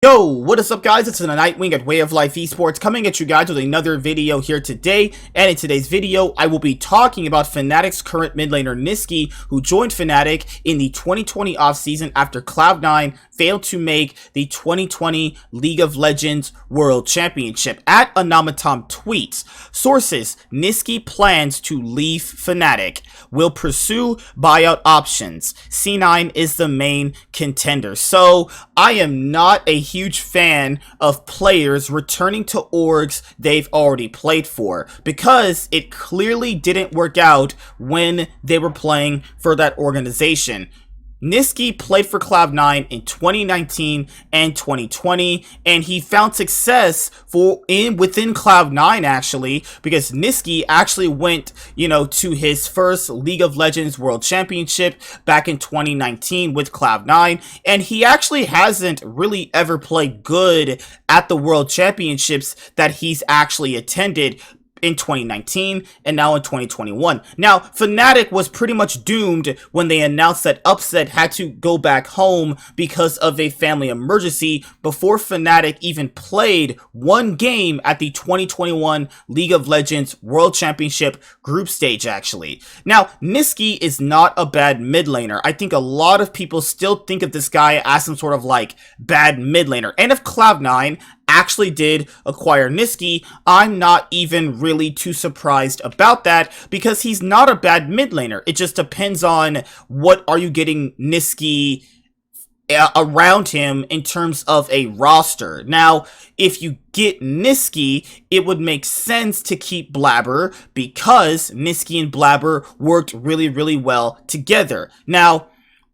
Yo, what is up guys? It's the Nightwing at Way of Life Esports coming at you guys with another video here today. And in today's video, I will be talking about Fnatic's current mid laner Nisqy, who joined Fnatic in the 2020 offseason after Cloud9 failed to make the 2020 League of Legends World Championship. At Anamatom tweets, sources, Nisqy plans to leave Fnatic, will pursue buyout options. C9 is the main contender. So I am not a huge fan of players returning to orgs they've already played for, because it clearly didn't work out when they were playing for that organization. Nisqy played for Cloud9 in 2019 and 2020, and he found success within Cloud9 actually, because Nisqy actually went, to his first League of Legends World Championship back in 2019 with Cloud9, and he actually hasn't really ever played good at the World Championships that he's actually attended in 2019 and now in 2021. Now, Fnatic was pretty much doomed when they announced that Upset had to go back home because of a family emergency before Fnatic even played one game at the 2021 League of Legends World Championship group stage actually. Now, Nisqy is not a bad mid laner. I think a lot of people still think of this guy as some sort of like bad mid laner. And if Cloud9 actually did acquire Nisqy, I'm not even really too surprised about that, because he's not a bad mid laner. It just depends on what are you getting Nisqy around him in terms of a roster. Now, if you get Nisqy, it would make sense to keep Blabber, because Nisqy and Blabber worked really well together. Now,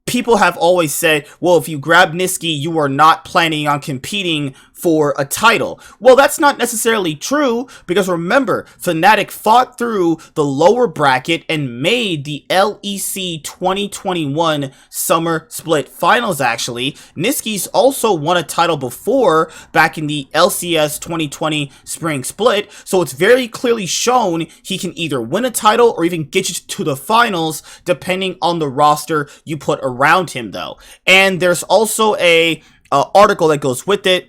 people have always said, well, if you grab Nisqy, you are not planning on competing for a title. Well, that's not necessarily true, because remember, Fnatic fought through the lower bracket and made the LEC 2021 Summer Split Finals actually. Nisqy's also won a title before, back in the LCS 2020 Spring Split, so it's very clearly shown he can either win a title or even get you to the finals, depending on the roster you put around him though. And there's also a article that goes with it.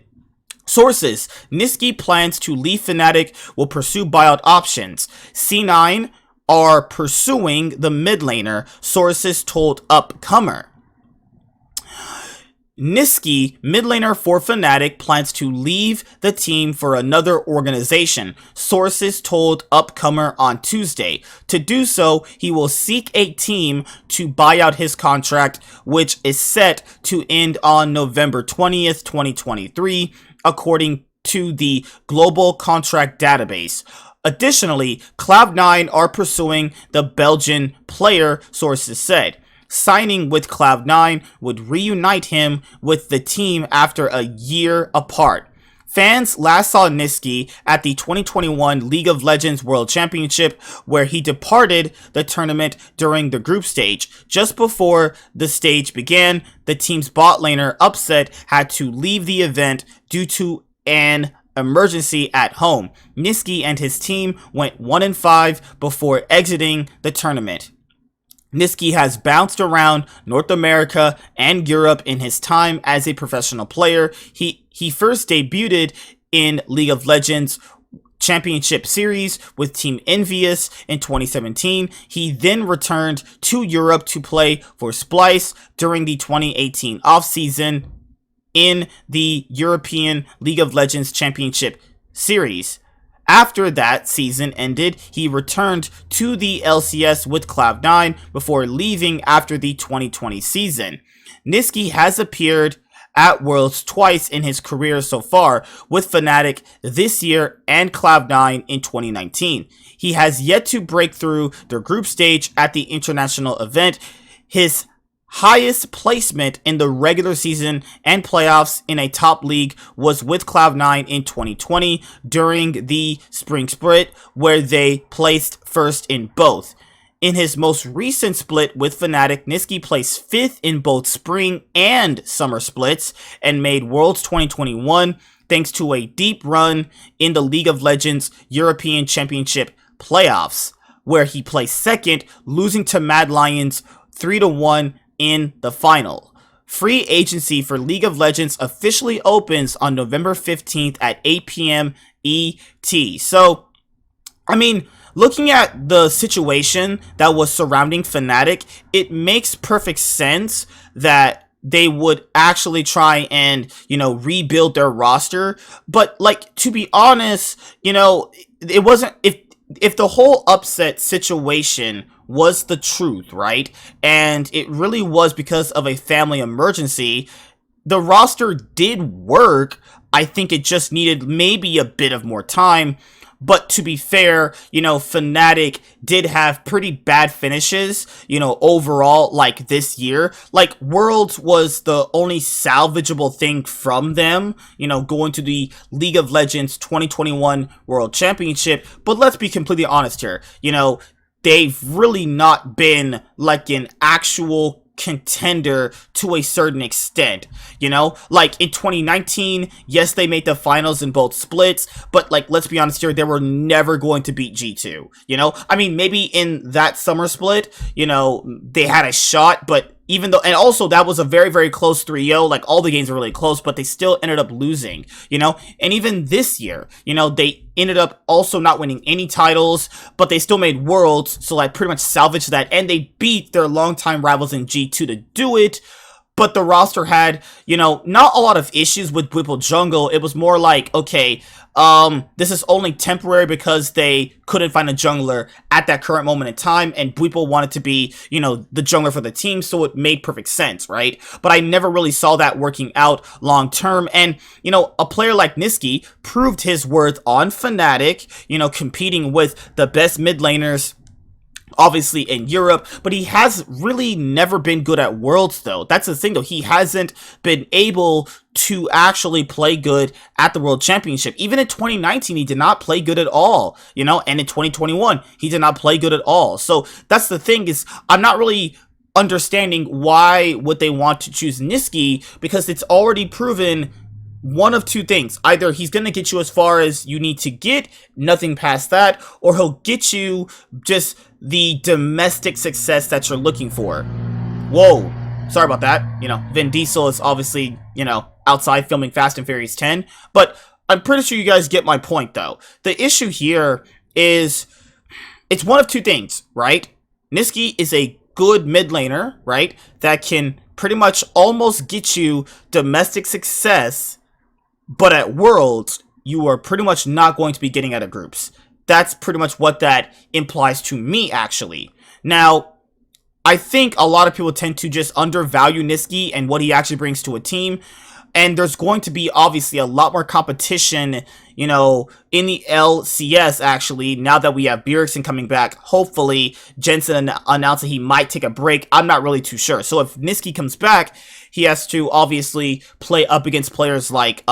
Sources, Nisqy plans to leave Fnatic, will pursue buyout options. C9 are pursuing the mid laner, sources told Upcomer. Nisqy, mid laner for Fnatic, plans to leave the team for another organization, sources told Upcomer on Tuesday. To do so, he will seek a team to buy out his contract, which is set to end on November 20th, 2023, according to the Global Contract Database. Additionally, Cloud9 are pursuing the Belgian player, sources said. Signing with Cloud9 would reunite him with the team after a year apart. Fans last saw Nisqy at the 2021 League of Legends World Championship, where he departed the tournament during the group stage. Just before the stage began, the team's bot laner Upset had to leave the event due to an emergency at home. Nisqy and his team went 1-5 before exiting the tournament. Nisqy has bounced around North America and Europe in his time as a professional player. He first debuted in League of Legends Championship Series with Team Envious in 2017. He then returned to Europe to play for Splice during the 2018 offseason in the European League of Legends Championship Series. After that season ended, he returned to the LCS with Cloud9 before leaving after the 2020 season. Nisqy has appeared at Worlds twice in his career so far, with Fnatic this year and Cloud9 in 2019. He has yet to break through the group stage at the international event. His highest placement in the regular season and playoffs in a top league was with Cloud9 in 2020 during the Spring Split, where they placed first in both. In his most recent split with Fnatic, Nisqy placed 5th in both Spring and Summer splits and made Worlds 2021 thanks to a deep run in the League of Legends European Championship playoffs, where he placed second, losing to Mad Lions 3-1 in the final. free agency for League of Legends officially opens on November 15th at 8 p.m. ET. So, I mean, looking at the situation that was surrounding Fnatic, it makes perfect sense that they would actually try and, rebuild their roster. But, like, to be honest, it wasn't, if the whole upset situation was the truth, right? And it really was because of a family emergency, the roster did work. I think it just needed maybe a bit of more time. But to be fair, Fnatic did have pretty bad finishes, overall, like, this year. Like, Worlds was the only salvageable thing from them, going to the League of Legends 2021 World Championship. But let's be completely honest here, they've really not been, like, an actual contender to a certain extent, like in 2019, yes, they made the finals in both splits, but, like, let's be honest here, they were never going to beat G2, I mean, maybe in that summer split, they had a shot, but even though, and also that was a very, very close 3-0, like, all the games were really close, but they still ended up losing, and even this year, they ended up also not winning any titles, but they still made Worlds, so, like, pretty much salvaged that, and they beat their longtime rivals in G2 to do it. But the roster had, not a lot of issues with Whipple Jungle. It was more like, okay, this is only temporary because they couldn't find a jungler at that current moment in time, and Whipple wanted to be, the jungler for the team, so it made perfect sense, right? But I never really saw that working out long term, and, a player like Nisqy proved his worth on Fnatic, competing with the best mid laners, obviously, in Europe, but he has really never been good at Worlds, though. That's the thing, though. He hasn't been able to actually play good at the World Championship. Even in 2019, he did not play good at all, and in 2021, he did not play good at all. So that's the thing, is I'm not really understanding why would they want to choose Nisqy, because it's already proven one of two things. Either he's going to get you as far as you need to get, nothing past that, or he'll get you just the domestic success that you're looking for. Whoa, sorry about that. Vin Diesel is obviously, outside filming Fast and Furious 10, but I'm pretty sure you guys get my point, though. The issue here is, it's one of two things, right? Nisqy is a good mid laner, right, that can pretty much almost get you domestic success, but at Worlds, you are pretty much not going to be getting out of groups. That's pretty much what that implies to me, actually. Now, I think a lot of people tend to just undervalue Nisqy and what he actually brings to a team. And there's going to be, obviously, a lot more competition, in the LCS, actually, now that we have Bjergsen coming back. Hopefully, Jensen announced that he might take a break. I'm not really too sure. So if Nisqy comes back, he has to, obviously, play up against players like,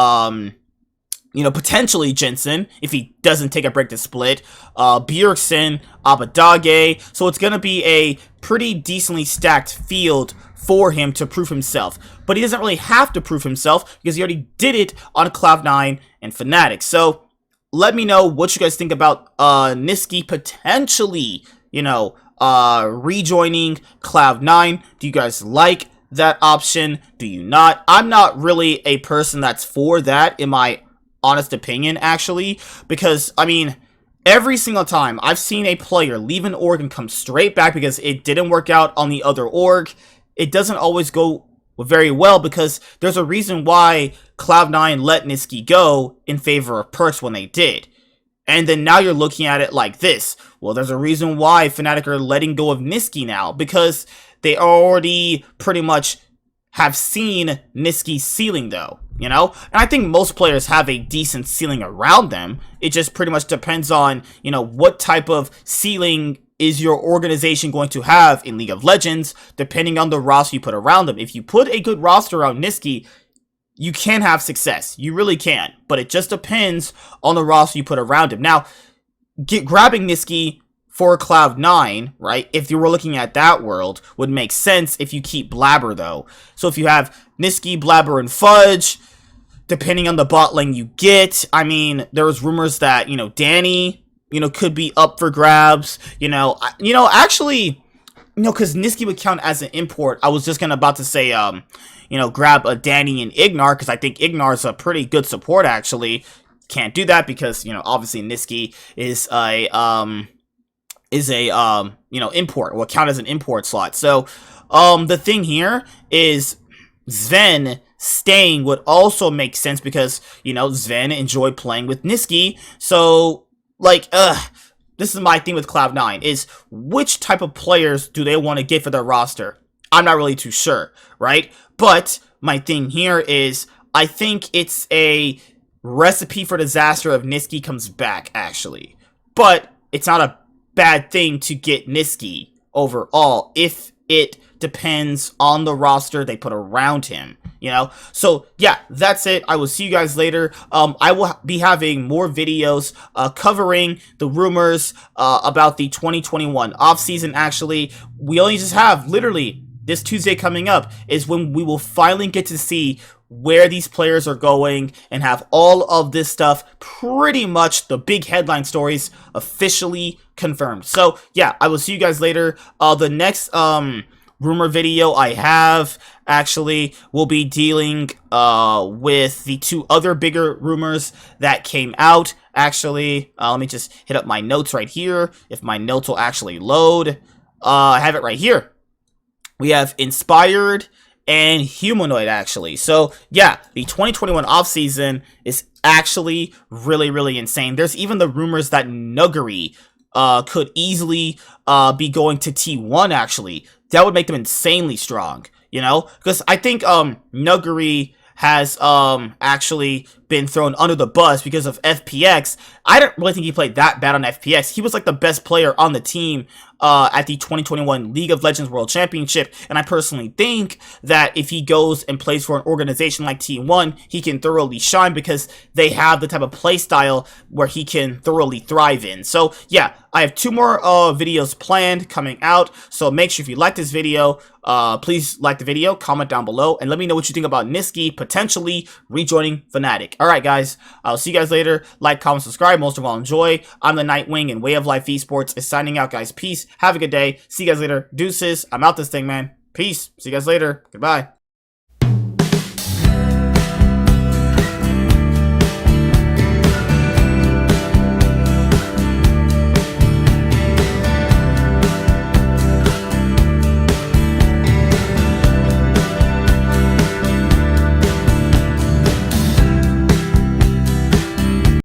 potentially Jensen, if he doesn't take a break to split, Bjergsen, Abadage. So it's going to be a pretty decently stacked field for him to prove himself. But he doesn't really have to prove himself, because he already did it on Cloud9 and Fnatic. So let me know what you guys think about Nisqy potentially, rejoining Cloud9. Do you guys like that option? Do you not? I'm not really a person that's for that, in my honest opinion, actually, because, I mean, every single time I've seen a player leave an org and come straight back because it didn't work out on the other org, it doesn't always go very well, because there's a reason why Cloud9 let Nisqy go in favor of Perks when they did. And then now you're looking at it like this. Well, there's a reason why Fnatic are letting go of Nisqy now, because they already pretty much have seen Nisqy's ceiling, though, And I think most players have a decent ceiling around them. It just pretty much depends on, what type of ceiling is your organization going to have in League of Legends, depending on the roster you put around them. If you put a good roster around Nisqy, you can have success. You really can. But it just depends on the roster you put around him. Now, grabbing Nisqy for Cloud9, right, if you were looking at that world, would make sense if you keep Blabber, though. So if you have Nisqy, Blabber, and Fudge, depending on the bot lane you get, I mean, there was rumors that, Danny, could be up for grabs, actually, No, because Nisqy would count as an import. I was just about to say, grab a Danny and Ignar, because I think Ignar's a pretty good support, actually. Can't do that because, obviously Nisqy is a import. Will count as an import slot. So, the thing here is Sven staying would also make sense because, Sven enjoyed playing with Nisqy. So, this is my thing with Cloud9, is which type of players do they want to get for their roster? I'm not really too sure, right? But my thing here is, I think it's a recipe for disaster if Nisqy comes back, actually. But it's not a bad thing to get Nisqy overall if it depends on the roster they put around him, So, yeah, that's it. I will see you guys later. I will be having more videos covering the rumors about the 2021 offseason, actually. We only just have, literally, this Tuesday coming up is when we will finally get to see where these players are going and have all of this stuff, pretty much the big headline stories, officially confirmed. So, yeah, I will see you guys later. The next rumor video I have actually will be dealing with the two other bigger rumors that came out. Actually, let me just hit up my notes right here, if my notes will actually load. I have it right here. We have Inspired and Humanoid, actually. So, yeah, the 2021 offseason is actually really, really insane. There's even the rumors that Nisqy could easily be going to T1, actually. That would make them insanely strong, Because I think Nisqy has actually been thrown under the bus because of FPX. I don't really think he played that bad on FPX. He was like the best player on the team at the 2021 League of Legends World Championship, and I personally think that if he goes and plays for an organization like T1, he can thoroughly shine because they have the type of play style where he can thoroughly thrive in. So yeah, I have two more videos planned coming out, so make sure if you like this video, please like the video, comment down below, and let me know what you think about Nisqy potentially rejoining Fnatic. Alright guys, I'll see you guys later. Like, comment, subscribe, most of all enjoy. I'm the Nightwing, and Way of Life Esports is signing out, guys. Peace. Have a good day. See you guys later. Deuces. I'm out this thing, man. Peace. See you guys later. Goodbye.